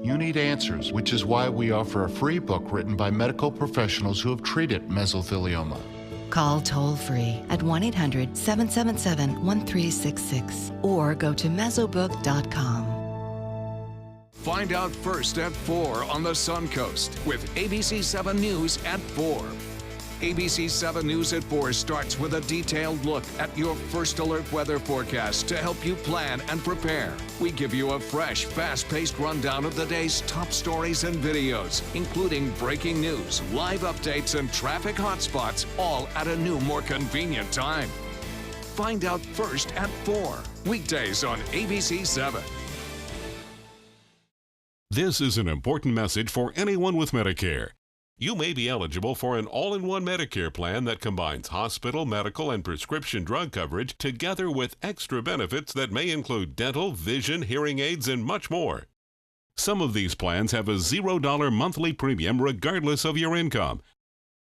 You need answers, which is why we offer a free book written by medical professionals who have treated mesothelioma. Call toll-free at 1-800-777-1366 or go to mesobook.com. Find out first at 4 on the Suncoast with ABC7 News at 4. ABC7 News at 4 starts with a detailed look at your first alert weather forecast to help you plan and prepare. We give you a fresh, fast-paced rundown of the day's top stories and videos, including breaking news, live updates, and traffic hotspots, all at a new, more convenient time. Find out first at 4, weekdays on ABC7. This is an important message for anyone with Medicare. You may be eligible for an all-in-one Medicare plan that combines hospital, medical, and prescription drug coverage together with extra benefits that may include dental, vision, hearing aids, and much more. Some of these plans have a $0 monthly premium regardless of your income.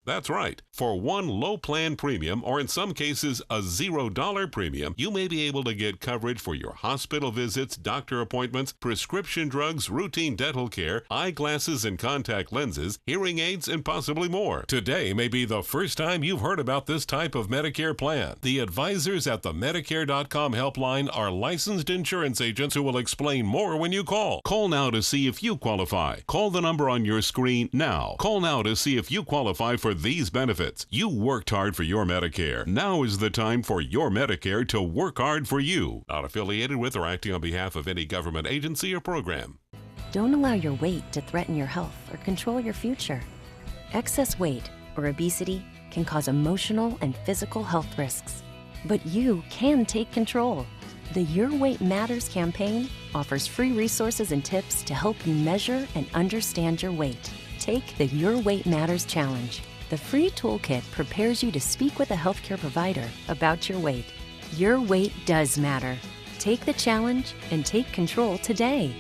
That's right. For one low plan premium, or in some cases a $0 premium, you may be able to get coverage for your hospital visits, doctor appointments, prescription drugs, routine dental care, eyeglasses and contact lenses, hearing aids, and possibly more. Today may be the first time you've heard about this type of Medicare plan. The advisors at the Medicare.com helpline are licensed insurance agents who will explain more when you call. Call now to see if you qualify. Call the number on your screen now. Call now to see if you qualify for these benefits. You worked hard for your Medicare. Now is the time for your Medicare to work hard for you. Not affiliated with or acting on behalf of any government agency or program. Don't allow your weight to threaten your health or control your future. Excess weight or obesity can cause emotional and physical health risks. But you can take control. The Your Weight Matters campaign offers free resources and tips to help you measure and understand your weight. Take the Your Weight Matters Challenge. The free toolkit prepares you to speak with a healthcare provider about your weight. Your weight does matter. Take the challenge and take control today.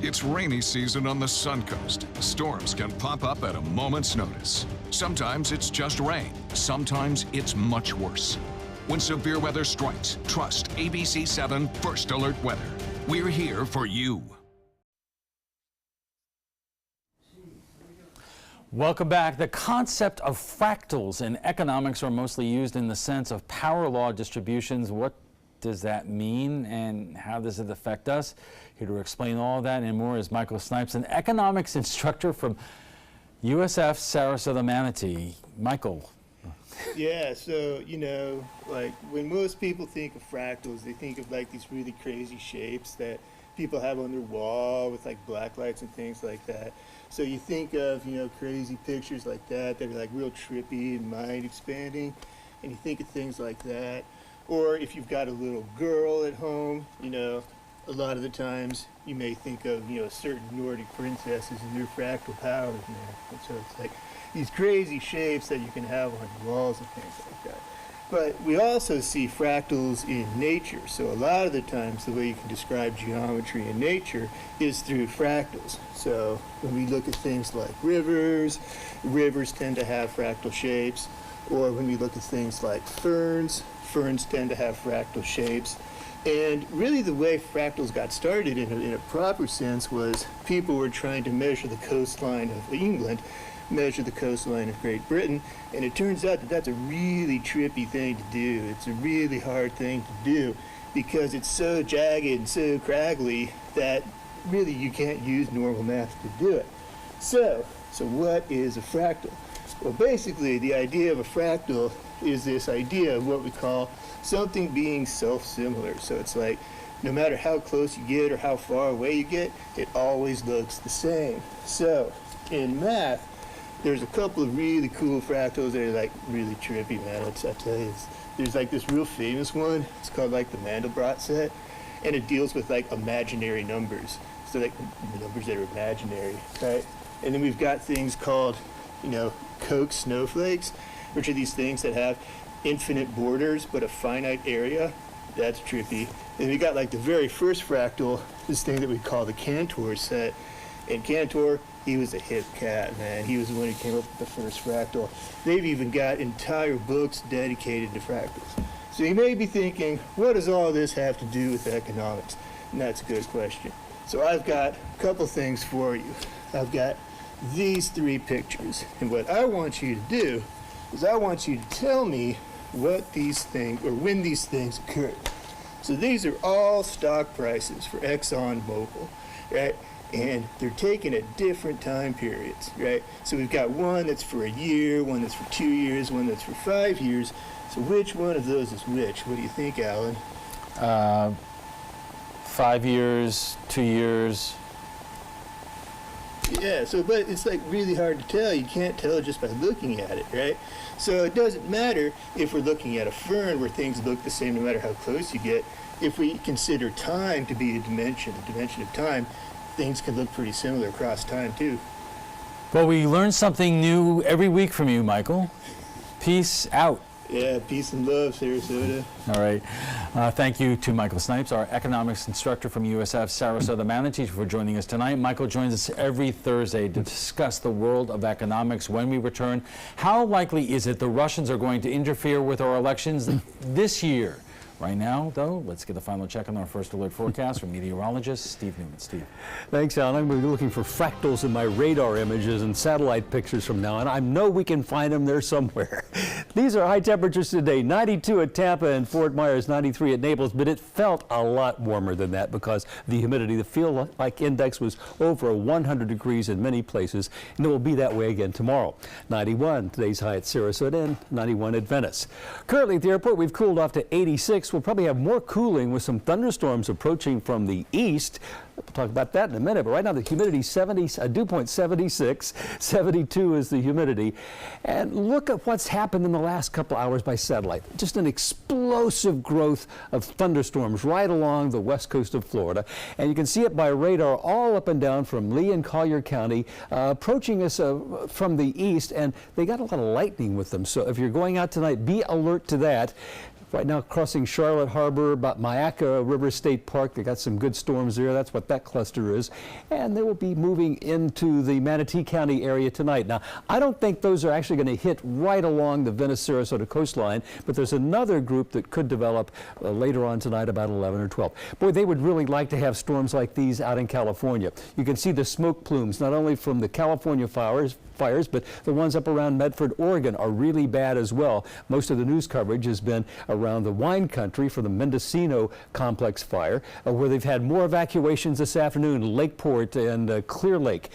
It's rainy season on the Suncoast. Storms can pop up at a moment's notice. Sometimes it's just rain. Sometimes it's much worse. When severe weather strikes, trust ABC7 First Alert Weather. We're here for you. Welcome back. The concept of fractals in economics are mostly used in the sense of power law distributions. What does that mean and how does it affect us? Here to explain all of that and more is Michael Snipes, an economics instructor from USF Sarasota Manatee. Michael. Yeah, so, you know, like when most people think of fractals, they think of like these really crazy shapes that people have on their wall with like black lights and things like that. So you think of, you know, crazy pictures like that are like real trippy and mind expanding, and you think of things like that. Or if you've got a little girl at home, you know, a lot of the times you may think of, you know, certain Nordic princesses and their fractal powers, man. And so it's like these crazy shapes that you can have on your walls and things like that. But we also see fractals in nature. So a lot of the times the way you can describe geometry in nature is through fractals. So when we look at things like rivers, rivers tend to have fractal shapes. Or when we look at things like ferns, ferns tend to have fractal shapes. And really the way fractals got started in a proper sense was people were trying to measure the coastline of England, measure the coastline of Great Britain, and it turns out that that's a really trippy thing to do. It's a really hard thing to do because it's so jagged and so craggly that really you can't use normal math to do it. So what is a fractal? Well, basically the idea of a fractal is this idea of what we call something being self-similar. So it's like no matter how close you get or how far away you get, it always looks the same. So in math, there's a couple of really cool fractals that are like really trippy, man. I tell you, there's like this real famous one. It's called like the Mandelbrot set, and it deals with like imaginary numbers. So like numbers that are imaginary, right? And then we've got things called, you know, Koch snowflakes, which are these things that have infinite borders but a finite area. That's trippy. And we got like the very first fractal, this thing that we call the Cantor set. And Cantor, he was a hip cat, man. He was the one who came up with the first fractal. They've even got entire books dedicated to fractals. So you may be thinking, what does all this have to do with economics? And that's a good question. So I've got a couple things for you. I've got these three pictures. And what I want you to do is I want you to tell me what these things, or when these things occurred. So these are all stock prices for ExxonMobil, right? And they're taken at different time periods, right? So we've got one that's for a year, one that's for 2 years, one that's for 5 years. So which one of those is which? What do you think, Alan? 5 years, 2 years. Yeah, so but it's like really hard to tell. You can't tell just by looking at it, right? So it doesn't matter if we're looking at a fern where things look the same no matter how close you get. If we consider time to be a dimension of time, things can look pretty similar across time too. Well, we learn something new every week from you, Michael. Peace out. Yeah, peace and love, Sarasota. All right. Thank you to Michael Snipes, our economics instructor from USF Sarasota Manatee, for joining us tonight. Michael joins us every Thursday to discuss the world of economics. When we return, how likely is it the Russians are going to interfere with our elections this year? Right now, though, let's get the final check on our first alert forecast from meteorologist Steve Newman. Steve. Thanks, Alan. I'm going to be looking for fractals in my radar images and satellite pictures from now on. I know we can find them there somewhere. These are high temperatures today. 92 at Tampa and Fort Myers, 93 at Naples, but it felt a lot warmer than that because the humidity, the feel-like index was over 100 degrees in many places, and it will be that way again tomorrow. 91, today's high at Sarasota, and 91 at Venice. Currently at the airport, we've cooled off to 86. We'll probably have more cooling with some thunderstorms approaching from the east. We'll talk about that in a minute, but right now the humidity dew point 76, 72 is the humidity. And look at what's happened in the last couple hours by satellite. Just an explosive growth of thunderstorms right along the west coast of Florida. And you can see it by radar all up and down from Lee and Collier County, approaching us from the east, and they got a lot of lightning with them. So if you're going out tonight, be alert to that. Right now, crossing Charlotte Harbor, about Myakka River State Park, they got some good storms there. That's what that cluster is. And they will be moving into the Manatee County area tonight. Now, I don't think those are actually going to hit right along the Venice-Sarasota coastline, but there's another group that could develop later on tonight about 11 or 12. Boy, they would really like to have storms like these out in California. You can see the smoke plumes, not only from the California fires, fires, but the ones up around Medford, Oregon are really bad as well. Most of the news coverage has been around the wine country for the Mendocino complex fire, where they've had more evacuations this afternoon. Lakeport and Clear Lake,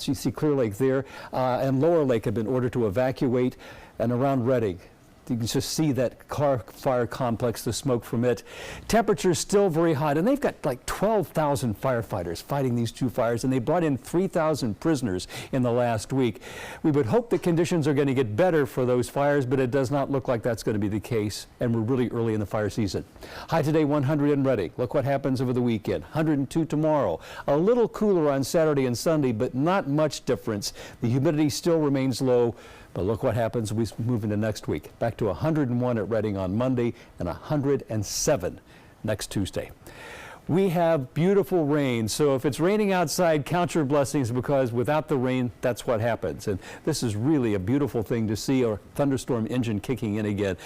you see Clear Lake there, and Lower Lake have been ordered to evacuate, and around Reading. You can just see that car fire complex, the smoke from it. Temperatures still very hot, and they've got like 12,000 firefighters fighting these two fires, and they brought in 3,000 prisoners in the last week. We would hope that conditions are going to get better for those fires, but it does not look like that's going to be the case, and we're really early in the fire season. High today, 100 in Reading. Look what happens over the weekend. 102 tomorrow. A little cooler on Saturday and Sunday, but not much difference. The humidity still remains low. But look what happens we move into next week. Back to 101 at Reading on Monday and 107 next Tuesday. We have beautiful rain, so if it's raining outside, count your blessings, because without the rain, that's what happens. And this is really a beautiful thing to see, our thunderstorm engine kicking in again.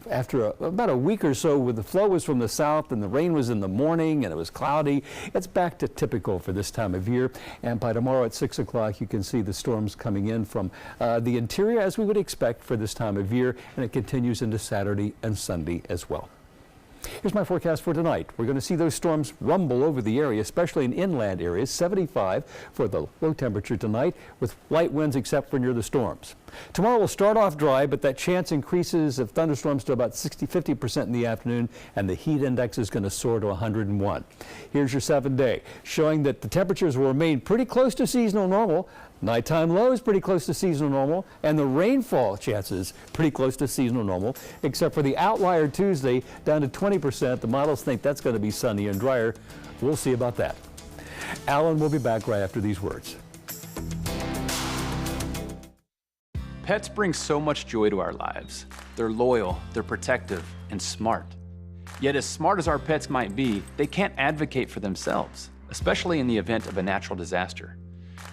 After about a week or so, where the flow was from the south and the rain was in the morning and it was cloudy, it's back to typical for this time of year. And by tomorrow at 6 o'clock, you can see the storms coming in from the interior, as we would expect for this time of year, and it continues into Saturday and Sunday as well. Here's my forecast for tonight. We're going to see those storms rumble over the area, especially in inland areas. 75 for the low temperature tonight, with light winds except for near the storms. Tomorrow will start off dry, but that chance increases of thunderstorms to about 50% in the afternoon, and the heat index is going to soar to 101. Here's your 7-day, showing that the temperatures will remain pretty close to seasonal normal. Nighttime lows pretty close to seasonal normal, and the rainfall chances pretty close to seasonal normal, except for the outlier Tuesday down to 20%. The models think that's going to be sunny and drier. We'll see about that. Alan will be back right after these words. Pets bring so much joy to our lives. They're loyal, they're protective, and smart. Yet as smart as our pets might be, they can't advocate for themselves, especially in the event of a natural disaster.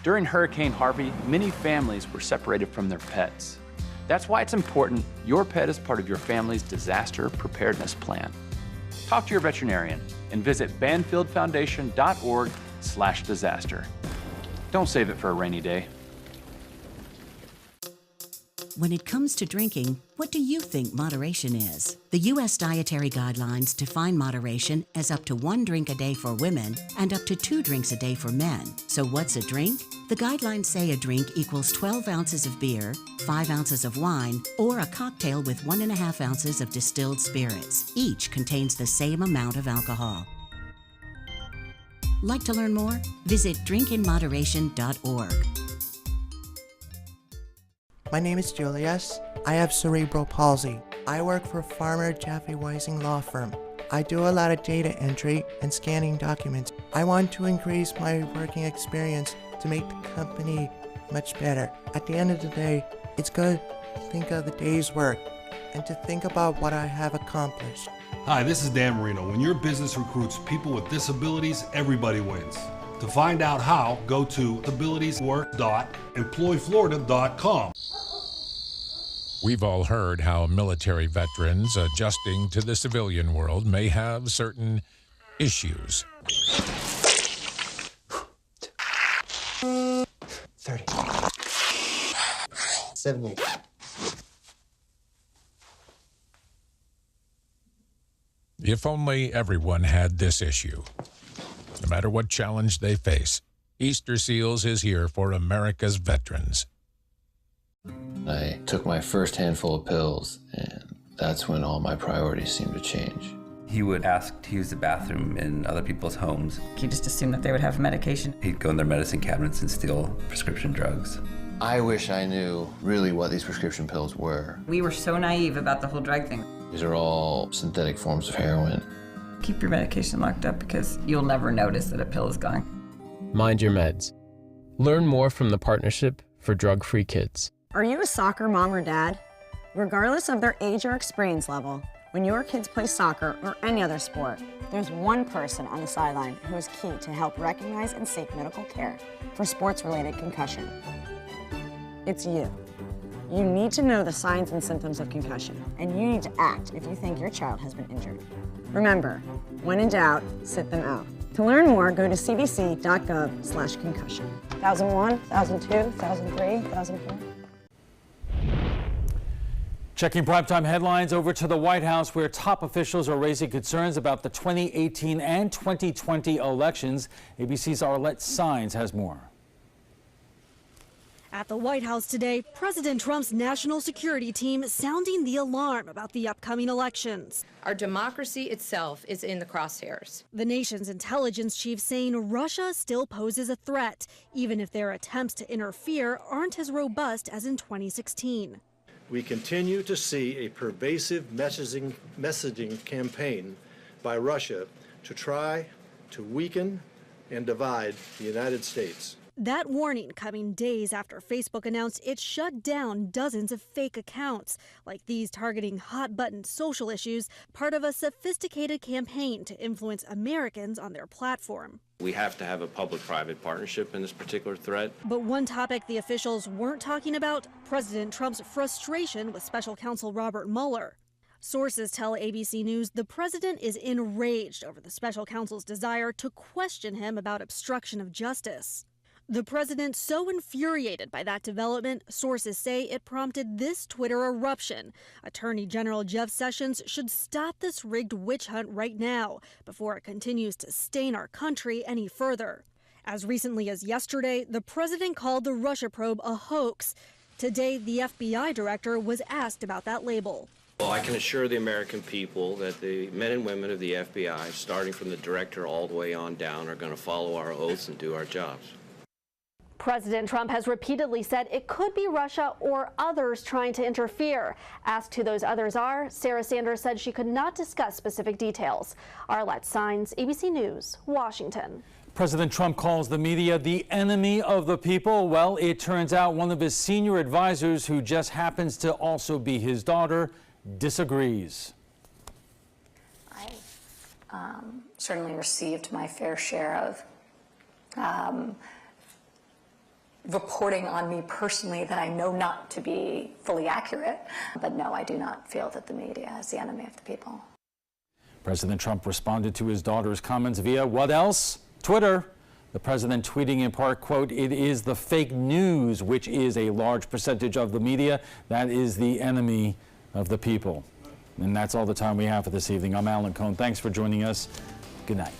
During Hurricane Harvey, many families were separated from their pets. That's why it's important your pet is part of your family's disaster preparedness plan. Talk to your veterinarian and visit banfieldfoundation.org/disaster. Don't save it for a rainy day. When it comes to drinking, what do you think moderation is? The U.S. Dietary Guidelines define moderation as up to 1 drink a day for women and up to 2 drinks a day for men. So what's a drink? The guidelines say a drink equals 12 ounces of beer, 5 ounces of wine, or a cocktail with 1.5 ounces of distilled spirits. Each contains the same amount of alcohol. Like to learn more? Visit drinkinmoderation.org. My name is Julius. I have cerebral palsy. I work for Farmer Jeffy Weising Law Firm. I do a lot of data entry and scanning documents. I want to increase my working experience to make the company much better. At the end of the day, it's good to think of the day's work and to think about what I have accomplished. Hi, this is Dan Marino. When your business recruits people with disabilities, everybody wins. To find out how, go to abilitieswork.employflorida.com. We've all heard how military veterans adjusting to the civilian world may have certain issues. 30. 70. If only everyone had this issue. No matter what challenge they face, Easter Seals is here for America's veterans. I took my first handful of pills, and that's when all my priorities seemed to change. He would ask to use the bathroom in other people's homes. He just assumed that they would have medication. He'd go in their medicine cabinets and steal prescription drugs. I wish I knew really what these prescription pills were. We were so naive about the whole drug thing. These are all synthetic forms of heroin. Keep your medication locked up because you'll never notice that a pill is gone. Mind your meds. Learn more from the Partnership for Drug-Free Kids. Are you a soccer mom or dad? Regardless of their age or experience level, when your kids play soccer or any other sport, there's one person on the sideline who is key to help recognize and seek medical care for sports-related concussion. It's you. You need to know the signs and symptoms of concussion, and you need to act if you think your child has been injured. Remember, when in doubt, sit them out. To learn more, go to cdc.gov/concussion. 2001, 2002, 2003, 2004. Checking primetime headlines over to the White House, where top officials are raising concerns about the 2018 and 2020 elections. ABC's Arlette Saenz has more. At the White House today, President Trump's national security team sounding the alarm about the upcoming elections. Our democracy itself is in the crosshairs. The nation's intelligence chief saying Russia still poses a threat, even if their attempts to interfere aren't as robust as in 2016. We continue to see a pervasive messaging campaign by Russia to try to weaken and divide the United States. That warning coming days after Facebook announced it shut down dozens of fake accounts, like these targeting hot-button social issues, part of a sophisticated campaign to influence Americans on their platform. We have to have a public-private partnership in this particular threat. But one topic the officials weren't talking about, President Trump's frustration with special counsel Robert Mueller. Sources tell ABC News the president is enraged over the special counsel's desire to question him about obstruction of justice. The president so infuriated by that development, sources say it prompted this Twitter eruption. Attorney General Jeff Sessions should stop this rigged witch hunt right now before it continues to stain our country any further. As recently as yesterday, the president called the Russia probe a hoax. Today, the FBI director was asked about that label. Well, I can assure the American people that the men and women of the FBI, starting from the director all the way on down, are going to follow our oaths and do our jobs. President Trump has repeatedly said it could be Russia or others trying to interfere. Asked who those others are, Sarah Sanders said she could not discuss specific details. Arlette Saenz, ABC News, Washington. President Trump calls the media the enemy of the people. Well, it turns out one of his senior advisors, who just happens to also be his daughter, disagrees. I certainly received my fair share of reporting on me personally that I know not to be fully accurate. But no, I do not feel that the media is the enemy of the people. President Trump responded to his daughter's comments via what else? Twitter. The president tweeting in part, quote, "It is the fake news, which is a large percentage of the media, that is the enemy of the people." And that's all the time we have for this evening. I'm Alan Cohn. Thanks for joining us. Good night.